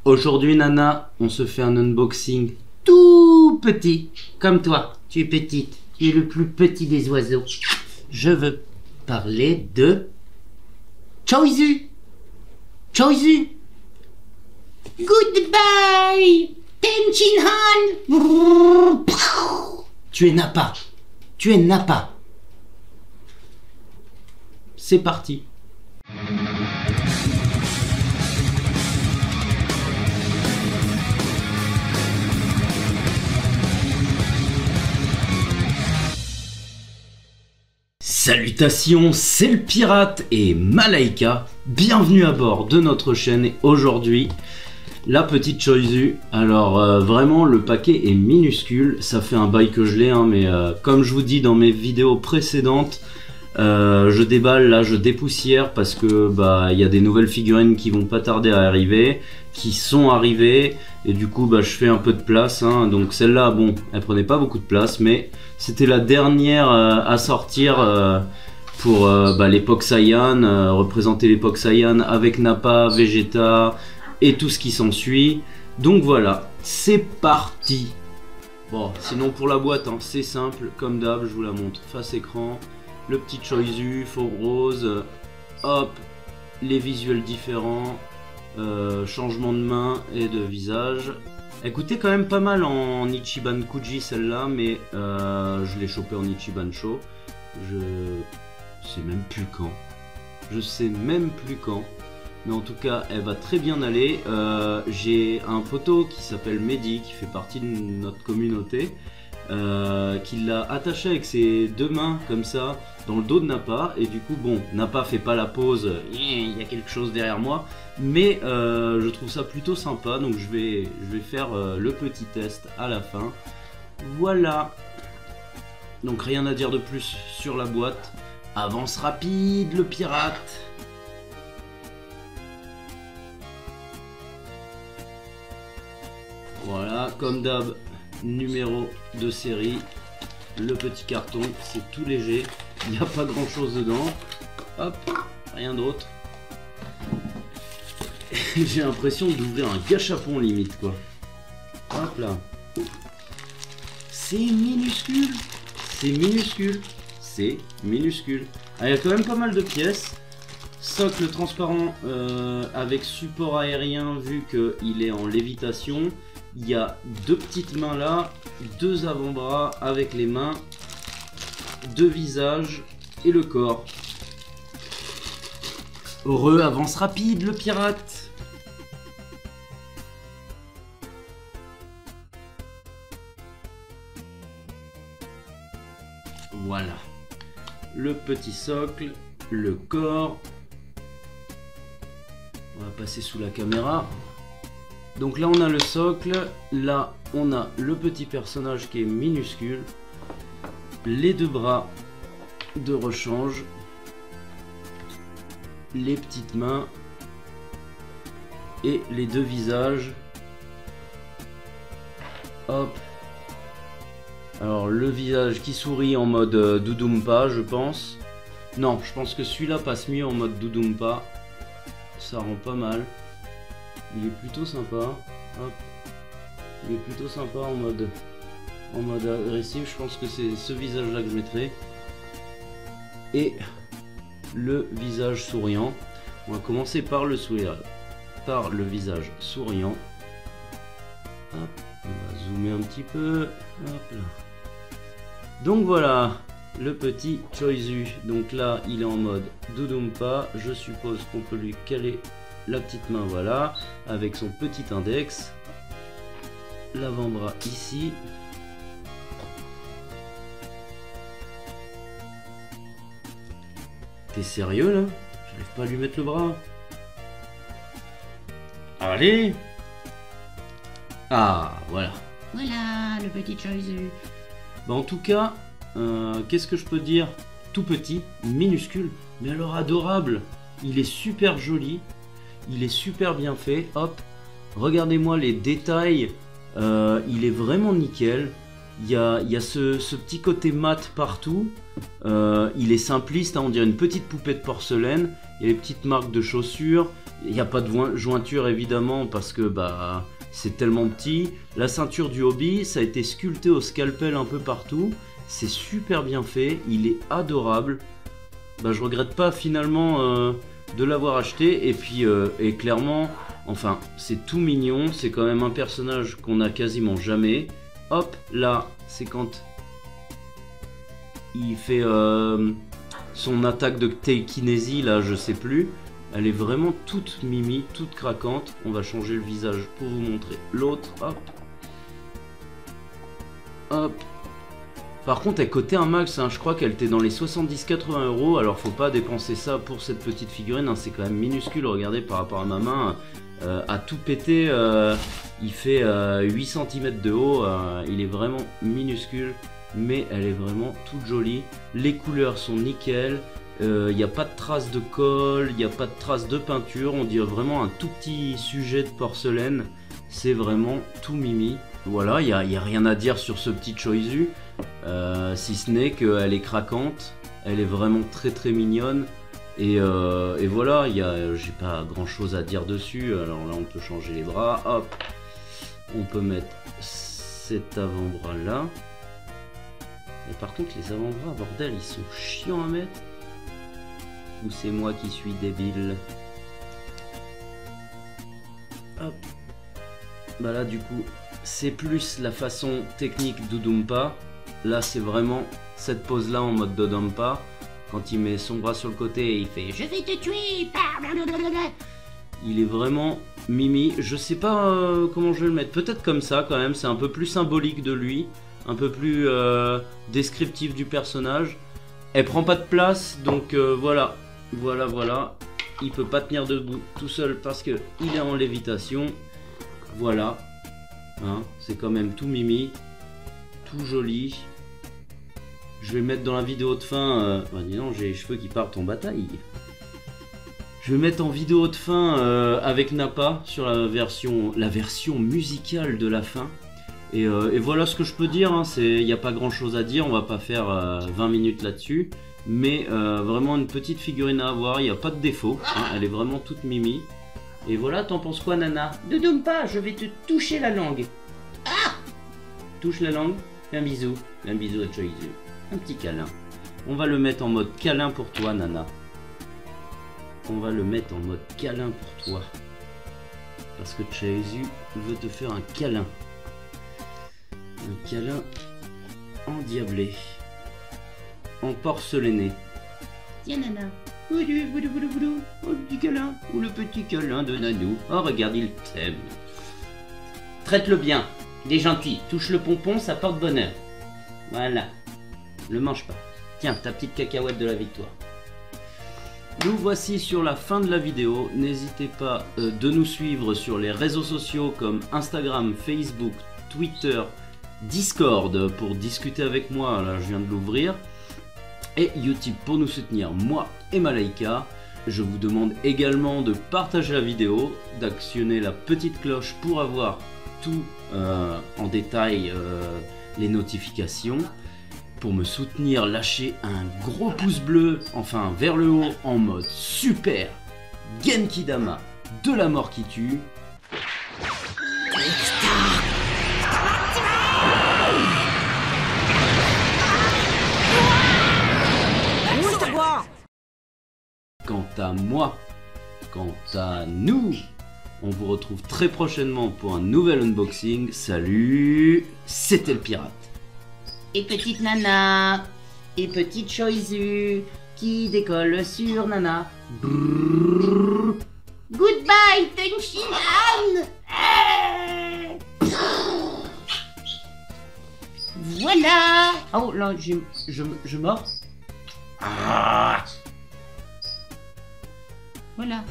Aujourd'hui, Nana, on se fait un unboxing tout petit, comme toi. Tu es petite, tu es le plus petit des oiseaux. Je veux parler de Choizu. Choizu. Goodbye, Tenchinhan. Tu es Nappa. Tu es Nappa. C'est parti. Salutations, c'est le pirate et Malaika. Bienvenue à bord de notre chaîne et aujourd'hui, la petite Choizu. Alors vraiment le paquet est minuscule, ça fait un bail que je l'ai, hein, mais comme je vous dis dans mes vidéos précédentes, je déballe là, je dépoussière parce que il y a des nouvelles figurines qui vont pas tarder à arriver, qui sont arrivées et du coup je fais un peu de place, hein. Donc celle-là, bon, elle prenait pas beaucoup de place, mais c'était la dernière à sortir pour l'époque Saiyan, représenter l'époque Saiyan avec Nappa, Vegeta et tout ce qui s'ensuit. Donc voilà, c'est parti. Bon, sinon pour la boîte, hein, c'est simple, comme d'hab, je vous la montre face écran. Le petit Choizu, faux rose, hop, les visuels différents, changement de main et de visage. Elle coûtait quand même pas mal en Ichiban Kuji celle-là, mais je l'ai chopé en Ichiban Show. Je sais même plus quand. Je sais même plus quand. Mais en tout cas, elle va très bien aller. J'ai un poteau qui s'appelle Mehdi, qui fait partie de notre communauté, qui l'a attaché avec ses deux mains comme ça dans le dos de Nappa, et du coup bon, Nappa fait pas la pause, il y a quelque chose derrière moi, mais je trouve ça plutôt sympa, donc je vais faire le petit test à la fin. Voilà, donc rien à dire de plus sur la boîte. Avance rapide le pirate. Voilà, comme d'hab, numéro de série, le petit carton, c'est tout léger, il n'y a pas grand chose dedans, hop, rien d'autre. J'ai l'impression d'ouvrir un gâchapon limite quoi. Hop là. C'est minuscule, c'est minuscule, c'est minuscule. Ah, il y a quand même pas mal de pièces. Socle transparent avec support aérien vu qu'il est en lévitation. Il y a deux petites mains là, deux avant-bras avec les mains, deux visages et le corps. Heureux, avance rapide le pirate. Voilà. Le petit socle, le corps. On va passer sous la caméra. Donc là on a le socle, là on a le petit personnage qui est minuscule, les deux bras de rechange, les petites mains et les deux visages. Hop. Alors le visage qui sourit en mode Dudumpa je pense. Non, je pense que celui-là passe mieux en mode Dudumpa. Ça rend pas mal. Il est plutôt sympa. Hop. Il est plutôt sympa en mode agressif. Je pense que c'est ce visage là que je mettrai. Et le visage souriant. On va commencer par le sourire. Par le visage souriant. Hop. On va zoomer un petit peu. Hop là. Donc voilà. Le petit Choizu. Donc là il est en mode Dudumpa. Je suppose qu'on peut lui caler la petite main, voilà, avec son petit index, l'avant-bras ici, t'es sérieux là? J'arrive pas à lui mettre le bras. Allez. Ah voilà. Voilà le petit Choizu. En tout cas, qu'est-ce que je peux dire? Tout petit, minuscule, mais alors adorable. Il est super joli. Il est super bien fait, hop, regardez-moi les détails, il est vraiment nickel. Il y a ce petit côté mat partout. Il est simpliste, hein, on dirait une petite poupée de porcelaine. Il y a les petites marques de chaussures. Il n'y a pas de jointure évidemment parce que bah, c'est tellement petit. La ceinture du hobby, ça a été sculpté au scalpel un peu partout. C'est super bien fait, il est adorable. Bah, je regrette pas finalement de l'avoir acheté. Et puis et clairement, enfin c'est tout mignon. C'est quand même un personnage qu'on a quasiment jamais. Hop, là, c'est quand il fait son attaque de télékinésie, là, je sais plus. Elle est vraiment toute mimi, toute craquante. On va changer le visage pour vous montrer l'autre. Hop. Hop. Par contre, elle cotait un max, hein. Je crois qu'elle était dans les 70-80 euros. Alors, faut pas dépenser ça pour cette petite figurine, hein. C'est quand même minuscule, regardez, par rapport à ma main. À tout péter, il fait 8 cm de haut. Il est vraiment minuscule, mais elle est vraiment toute jolie. Les couleurs sont nickel. Il n'y a pas de traces de colle, il n'y a pas de traces de peinture. On dirait vraiment un tout petit sujet de porcelaine. C'est vraiment tout mimi. Voilà, il n'y a rien à dire sur ce petit Choizu, si ce n'est qu'elle est craquante. Elle est vraiment très très mignonne. Et voilà, j'ai pas grand chose à dire dessus. Alors là, on peut changer les bras. Hop, on peut mettre cet avant-bras là. Et par contre, les avant-bras, bordel, ils sont chiants à mettre. Ou c'est moi qui suis débile? Hop. Bah là, du coup, c'est plus la façon technique d'Oudumpa. Là, c'est vraiment cette pose-là en mode Dodumpa. Quand il met son bras sur le côté et il fait « Je vais te tuer !» Il est vraiment mimi. Je sais pas comment je vais le mettre. Peut-être comme ça quand même. C'est un peu plus symbolique de lui. Un peu plus descriptif du personnage. Elle prend pas de place. Donc voilà. Voilà. Il peut pas tenir debout tout seul parce qu'il est en lévitation. Voilà. Hein, c'est quand même tout mimi. Tout joli. Je vais mettre dans la vidéo de fin... bah dis donc, j'ai les cheveux qui partent en bataille. Je vais mettre en vidéo de fin avec Nappa sur la version musicale de la fin. Et voilà ce que je peux dire. Hein, il n'y a pas grand chose à dire. On va pas faire 20 minutes là-dessus. Mais vraiment une petite figurine à avoir. Il n'y a pas de défaut. Hein, elle est vraiment toute mimi. Et voilà, t'en penses quoi, Nana? Dodumpa, je vais te toucher la langue. Ah! Touche la langue. Fais un bisou. Un bisou à Choizu. Un petit câlin. On va le mettre en mode câlin pour toi, Nana. On va le mettre en mode câlin pour toi. Parce que Choizu veut te faire un câlin. Un câlin endiablé. En porcelainé. Tiens, Nana. Oh, le petit câlin. Ou le petit câlin de Nanou. Oh, regarde, il t'aime. Traite-le bien. Il est gentil. Touche le pompon, ça porte bonheur. Voilà. Ne mange pas. Tiens, ta petite cacahuète de la victoire. Nous voici sur la fin de la vidéo. N'hésitez pas de nous suivre sur les réseaux sociaux comme Instagram, Facebook, Twitter, Discord pour discuter avec moi. Là, je viens de l'ouvrir. Et YouTube pour nous soutenir, moi et Malaika. Je vous demande également de partager la vidéo, d'actionner la petite cloche pour avoir tout en détail, les notifications. Pour me soutenir, lâchez un gros pouce bleu, enfin vers le haut, en mode super Genkidama de la mort qui tue. Quant à moi, quant à nous, on vous retrouve très prochainement pour un nouvel unboxing. Salut, c'était le pirate. Et petite Nana, et petite Choizu, qui décolle sur Nana. Brrr. Goodbye, Tenshinhan. Voilà. Oh là, je mords. Ah. Voilà.